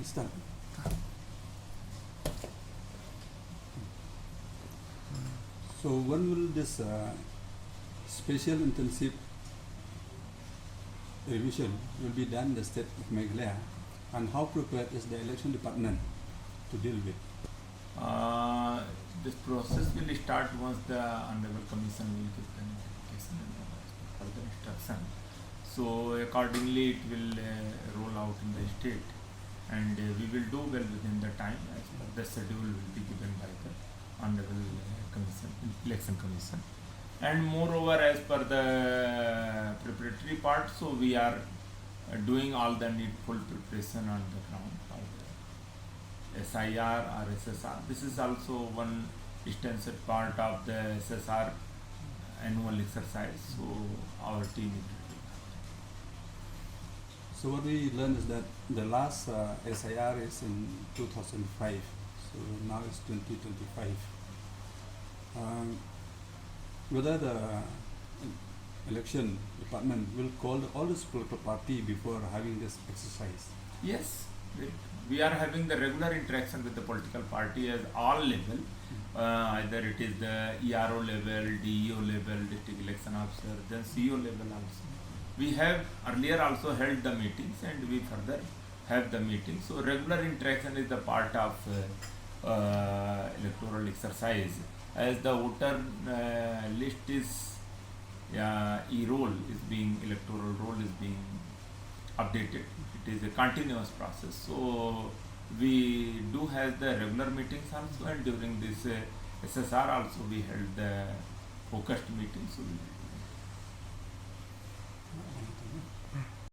Start. So when will this special intensive revision will be done in the state of Meghalaya, and how prepared is the election department to deal with? This process will start once the Honorable Commission will give the notification and further instruction. So accordingly it will roll out in the state, and we will do well within the time as per the schedule will be given by the Honorable Election Commission. And moreover, as per the preparatory part, so we are doing all the needful preparation on the ground for the SIR or SSR. This is also one extensive part of the SSR annual exercise, so our team is ready. So what we learned is that the last SIR is in 2005, so now it's 2025. Whether the election department will call all this political party before having this exercise? Yes, we are having the regular interaction with the political party at all level, either it is the ERO level, DEO level, district election officer, then CO level also. We have earlier also held the meetings, and we further have the meetings. So regular interaction is the part of electoral exercise. As the voter list is electoral roll is being updated. It is a continuous process. So we do have the regular meetings also, and during this SSR also we held the focused meetings. So